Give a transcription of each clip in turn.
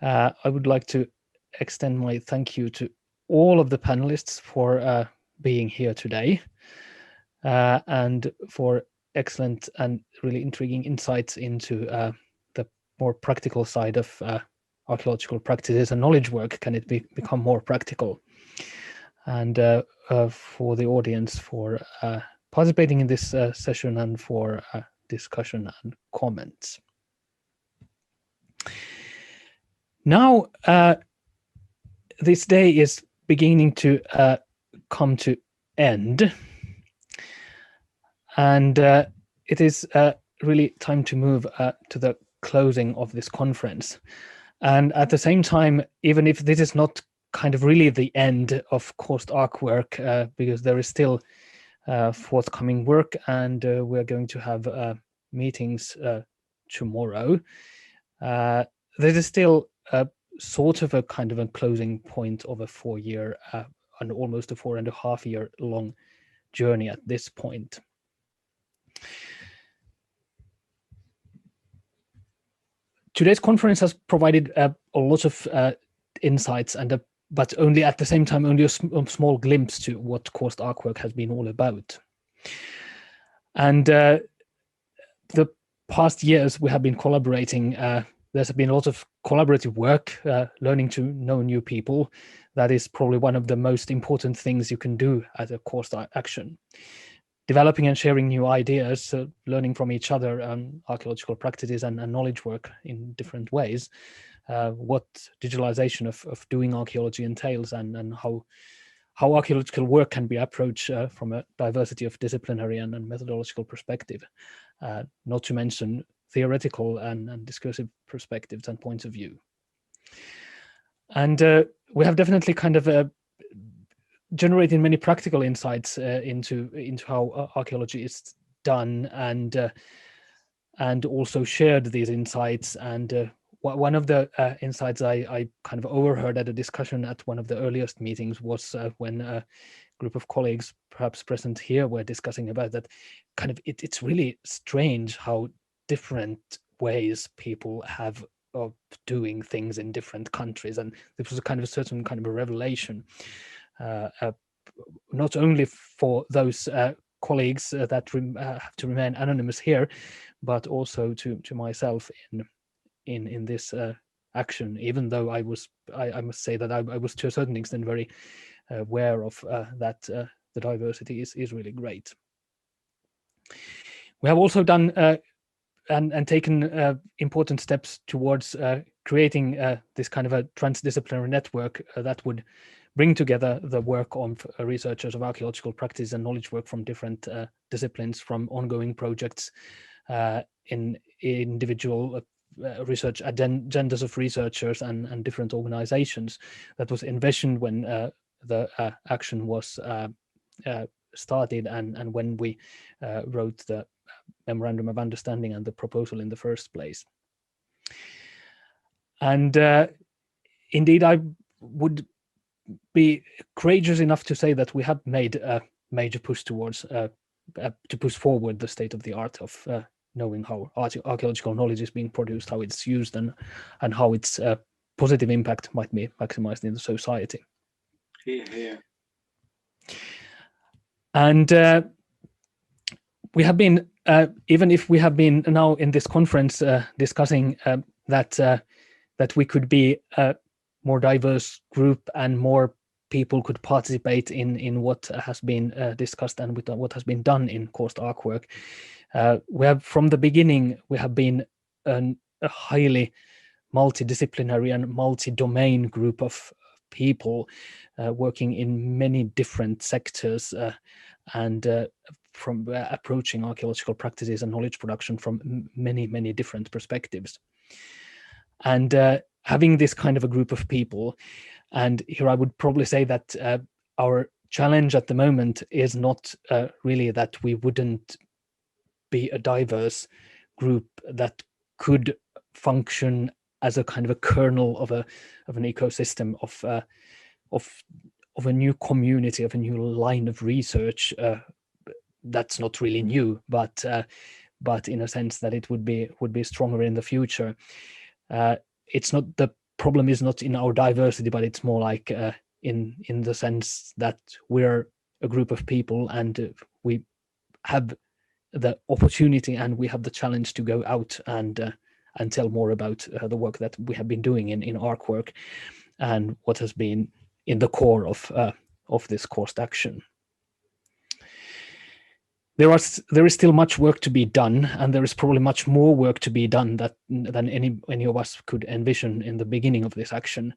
I would like to extend my thank you to all of the panelists for being here today and for excellent and really intriguing insights into the more practical side of archaeological practices and knowledge work. Can it become more practical? And for the audience for participating in this session and for discussion and comments. Now, this day is beginning to come to end, and it is really time to move to the closing of this conference. And at the same time, even if this is not kind of really the end of Coast ARKWORK, because there is still forthcoming work, and we're going to have meetings tomorrow. There is still sort of a kind of a closing point of a 4-year and almost a 4.5-year long journey at this point. Today's conference has provided a lot of insights, and but only at the same time only a small glimpse to what Coast ARKWORK has been all about. And the past years we have been collaborating. There's been a lot of collaborative work, learning to know new people. That is probably one of the most important things you can do as a course action. Developing and sharing new ideas, learning from each other, archaeological practices and knowledge work in different ways, what digitalization of doing archaeology entails, and how archaeological work can be approached from a diversity of disciplinary and methodological perspective, not to mention theoretical and discursive perspectives and points of view. And we have definitely kind of generated many practical insights into how archaeology is done, and also shared these insights. And one of the insights I kind of overheard at a discussion at one of the earliest meetings was when a group of colleagues, perhaps present here, were discussing about that kind of it's really strange how different ways people have of doing things in different countries. And this was a kind of a certain kind of a revelation, not only for those colleagues that have to remain anonymous here, but also to myself in this action, even though I must say that I was to a certain extent very aware of that the diversity is really great. We have also done and taken important steps towards creating this kind of a transdisciplinary network that would bring together the work of researchers of archaeological practice and knowledge work from different disciplines, from ongoing projects in individual research agendas of researchers and different organizations. That was envisioned when the action was started and when we wrote the memorandum of understanding and the proposal in the first place. And indeed, I would be courageous enough to say that we have made a major push towards to push forward the state of the art of knowing how archaeological knowledge is being produced, how it's used, and how its positive impact might be maximized in the society. Yeah. And we have been, even if we have been now in this conference discussing that we could be a more diverse group and more people could participate in what has been discussed and with what has been done in Coast ARKWORK. We have, from the beginning, we have been a highly multidisciplinary and multi-domain group of people working in many different sectors and from approaching archaeological practices and knowledge production from many different perspectives. And having this kind of a group of people, and here I would probably say that our challenge at the moment is not really that we wouldn't be a diverse group that could function as a kind of a kernel of an ecosystem of a new community, of a new line of research. That's not really new, but in a sense that it would be stronger in the future. It's not the problem is not in our diversity, but it's more like in the sense that we're a group of people, and we have the opportunity and we have the challenge to go out and tell more about the work that we have been doing in ARKWORK and what has been in the core of this course action. There is still much work to be done, and there is probably much more work to be done than any of us could envision in the beginning of this action.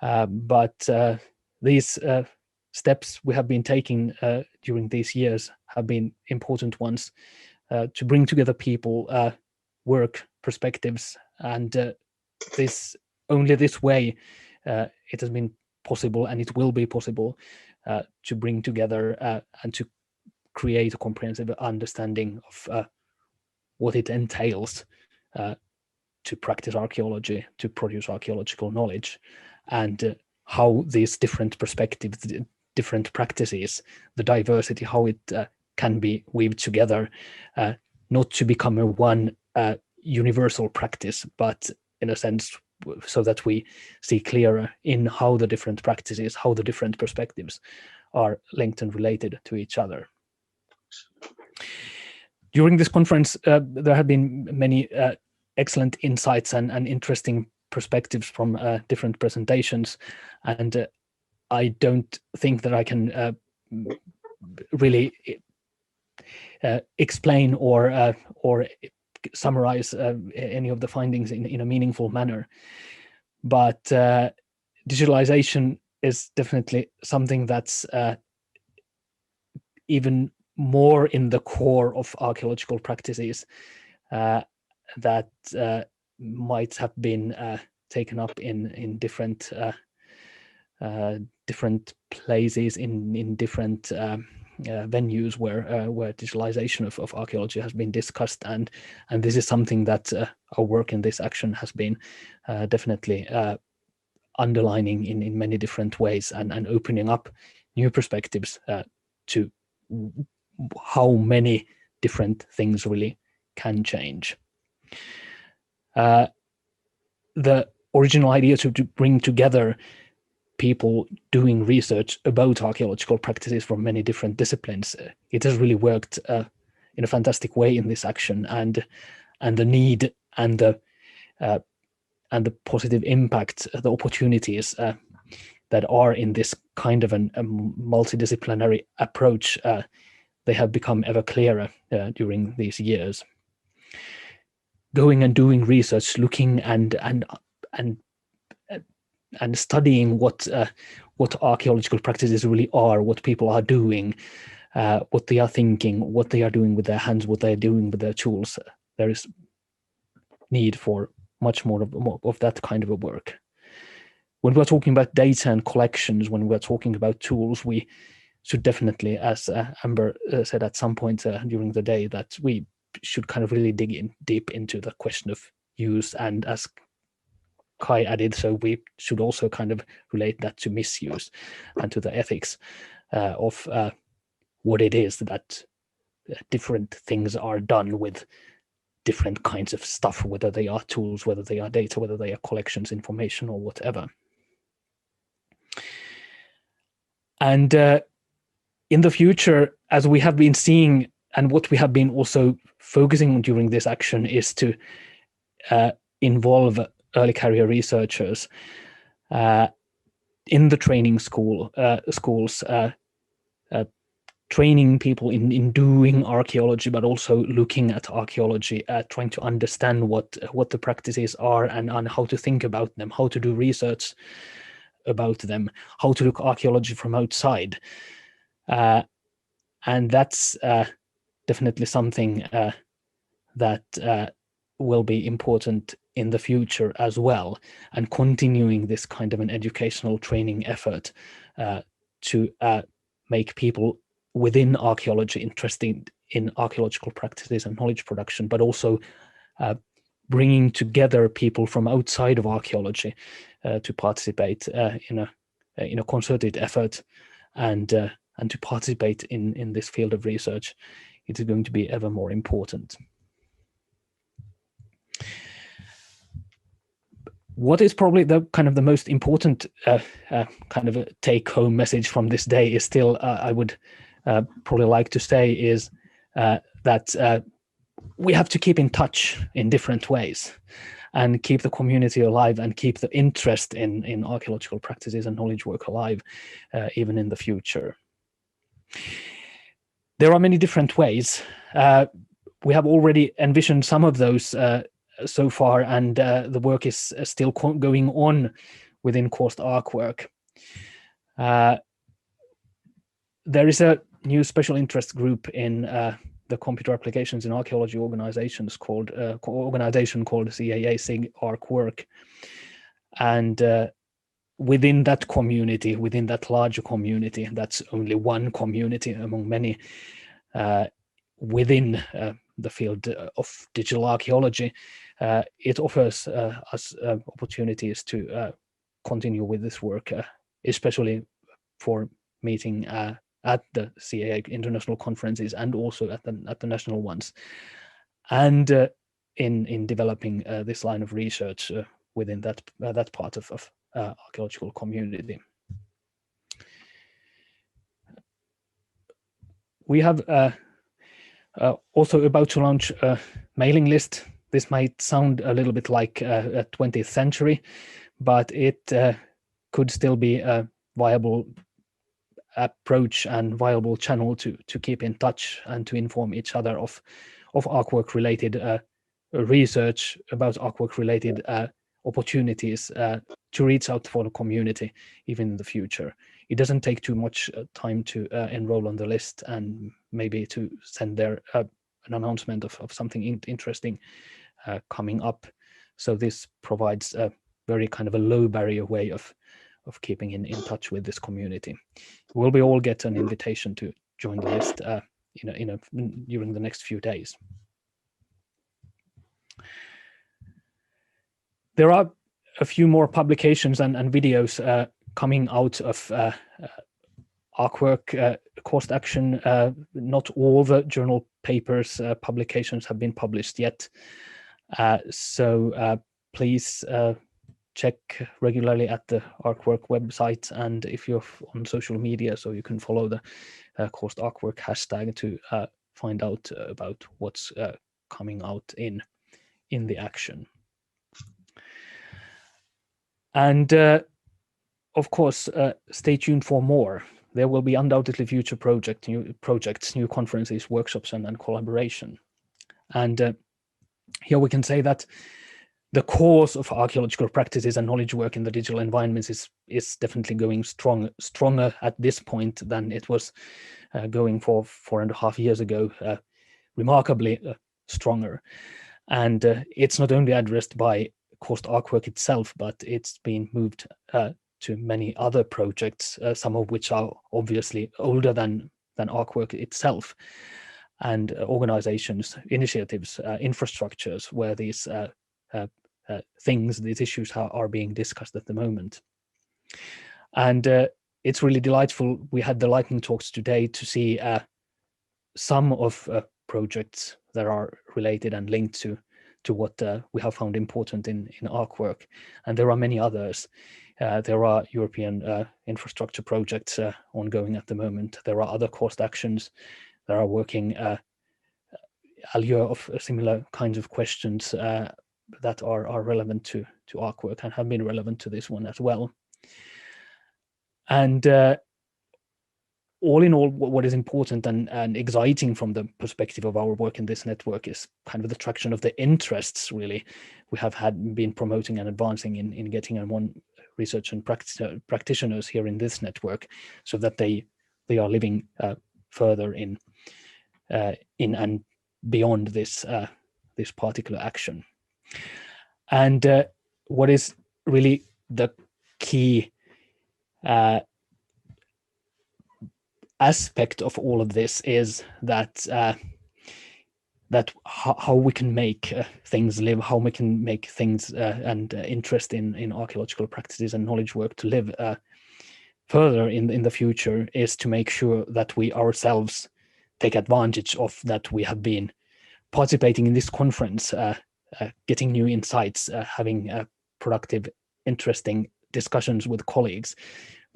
But these steps we have been taking during these years have been important ones to bring together people, work, perspectives, and only this way it has been possible, and it will be possible to bring together and to create a comprehensive understanding of what it entails to practice archaeology, to produce archaeological knowledge, and how these different perspectives, the different practices, the diversity, how it can be weaved together, not to become a one universal practice, but in a sense so that we see clearer in how the different practices, how the different perspectives are linked and related to each other. During this conference, there have been many excellent insights and interesting perspectives from different presentations, and I don't think that I can really explain or summarize any of the findings in a meaningful manner. But digitalization is definitely something that's even more in the core of archaeological practices that might have been taken up in different different places in different venues where digitalization of archaeology has been discussed, and this is something that our work in this action has been definitely underlining in many different ways and opening up new perspectives to how many different things really can change. The original idea to bring together people doing research about archaeological practices from many different disciplines, it has really worked in a fantastic way in this action, and the need and the positive impact, the opportunities that are in this kind of a multidisciplinary approach, they have become ever clearer during these years. Going and doing research, looking and studying what archaeological practices really are, what people are doing, what they are thinking, what they are doing with their hands, what they are doing with their tools. There is need for much more of that kind of a work. When we're talking about data and collections, when we're talking about tools, we should definitely, as Amber said at some point during the day, that we should kind of really dig in deep into the question of use, and as Kai added, so we should also kind of relate that to misuse and to the ethics of what it is that different things are done with different kinds of stuff, whether they are tools, whether they are data, whether they are collections, information, or whatever. And in the future, as we have been seeing, and what we have been also focusing on during this action, is to involve early career researchers in the training schools, training people in doing archaeology, but also looking at archaeology, trying to understand what the practices are and how to think about them, how to do research about them, how to look archaeology from outside. And that's definitely something that will be important in the future as well, and continuing this kind of an educational training effort to make people within archaeology interested in archaeological practices and knowledge production, but also bringing together people from outside of archaeology to participate in a concerted effort and to participate in this field of research. It is going to be ever more important. What is probably the kind of the most important kind of a take-home message from this day is still, I would probably like to say, is that we have to keep in touch in different ways and keep the community alive and keep the interest in archaeological practices and knowledge work alive, even in the future. There are many different ways. We have already envisioned some of those so far, and the work is still going on within Course ARKWORK. There is a new special interest group in the computer applications in archaeology organizations called CAA SIG ARKWORK, and within that community, within that larger community, that's only one community among many within the field of digital archaeology. It offers us opportunities to continue with this work, especially for meeting at the CAA international conferences and also at the national ones, and in developing this line of research within that part of archaeological community. We have also about to launch a mailing list. This might sound a little bit like a 20th century, but it could still be a viable approach and viable channel to keep in touch and to inform each other of ARKWORK related research, about ARKWORK related opportunities to reach out for the community even in the future. It doesn't take too much time to enroll on the list and maybe to send there an announcement of something interesting coming up. So this provides a very kind of a low barrier way of keeping in touch with this community. We'll be all get an invitation to join the list during the next few days. There are a few more publications and videos coming out of ARKWORK course action. Not all the journal papers publications have been published yet, so please check regularly at the ARKWORK website, and if you're on social media, so you can follow the course ARKWORK hashtag to find out about what's coming out in the action. And of course, stay tuned for more. There will be undoubtedly future new projects, new conferences, workshops, and collaboration. And here we can say that the cause of archaeological practices and knowledge work in the digital environments is definitely going stronger at this point than it was going for 4.5 years ago, remarkably stronger. And it's not only addressed by course ARKWORK itself, but it's been moved to many other projects, some of which are obviously older than ARKWORK itself, and organizations, initiatives, infrastructures where these these issues are being discussed at the moment. And it's really delightful. We had the lightning talks today to see some of projects that are related and linked to what we have found important in ARKWORK, and there are many others. There are European infrastructure projects ongoing at the moment. There are other cost actions that are working allure of similar kinds of questions that are relevant to ARKWORK and have been relevant to this one as well. And all in all, what is important and exciting from the perspective of our work in this network is kind of the traction of the interests, really, we have been promoting and advancing in getting on research and practitioners here in this network, so that they are living further in and beyond this particular action. And what is really the key aspect of all of this is that how we can make things live, how we can make things and interest in archaeological practices and knowledge work to live further in the future is to make sure that we ourselves take advantage of that. We have been participating in this conference, getting new insights, having productive, interesting discussions with colleagues,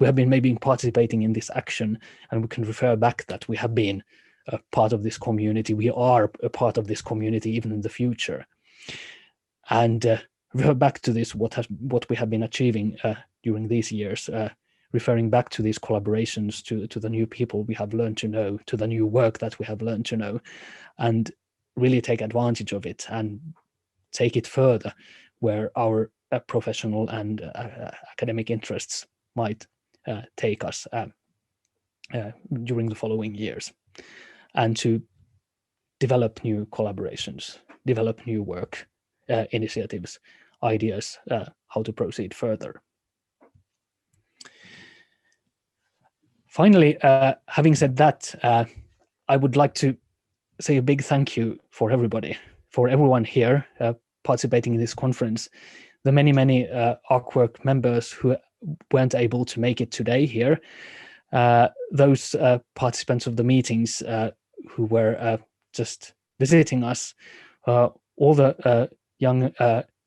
we have been maybe participating in this action, and we can refer back that we have been a part of this community. We are a part of this community even in the future, and refer back to this, what we have been achieving during these years, referring back to these collaborations, to the new people we have learned to know, to the new work that we have learned to know, and really take advantage of it and take it further where our professional and academic interests might take us during the following years, and to develop new collaborations, develop new work, initiatives, ideas, how to proceed further. Finally, having said that, I would like to say a big thank you for everybody, for everyone here participating in this conference, the many ARKWORK members who weren't able to make it today here, those participants of the meetings who were just visiting us, all the young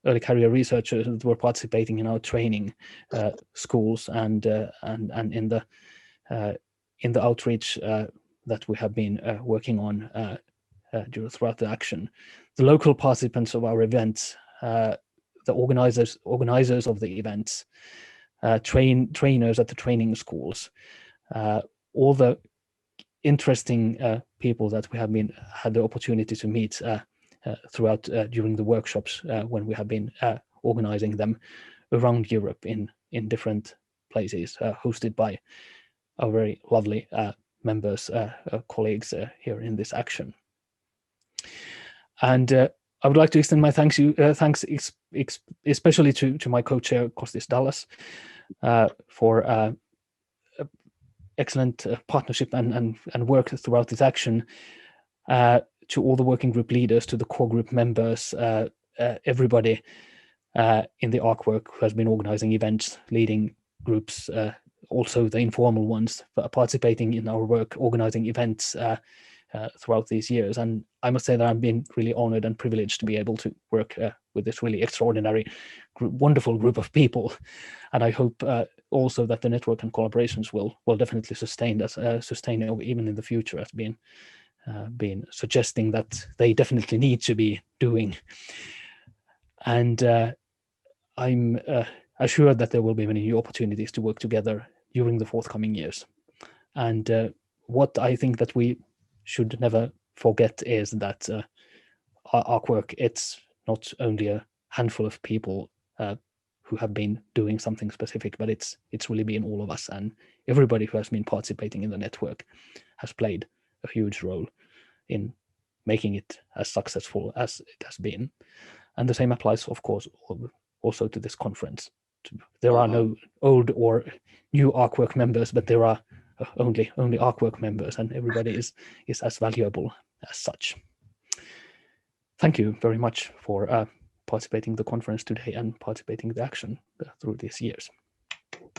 early career researchers that were participating in our training schools and in the outreach that we have been working on throughout the action, the local participants of our events, the organizers of the events, trainers at the training schools, all the interesting people that we have had the opportunity to meet throughout during the workshops when we have been organizing them around Europe in different places, hosted by our very lovely members, colleagues here in this action. And I would like to extend my thanks especially to my co-chair Kostis Dallas for excellent partnership and work throughout this action, to all the working group leaders, to the core group members, everybody in the ARKWORK who has been organizing events, leading groups, also the informal ones, participating in our work, organizing events throughout these years. And I must say that I've been really honored and privileged to be able to work with this really extraordinary, wonderful group of people. And I hope also that the network and collaborations will definitely sustain even in the future, as been suggesting that they definitely need to be doing. And I'm assured that there will be many new opportunities to work together during the forthcoming years. And what I think that we should never forget is that ARKWORK, it's not only a handful of people who have been doing something specific, but it's really been all of us, and everybody who has been participating in the network has played a huge role in making it as successful as it has been. And the same applies, of course, also to this conference. There are no old or new ARKWORK members, but there are only ARKWORK members, and everybody is as valuable as such. Thank you very much for participating in the conference today and participating in the action through these years.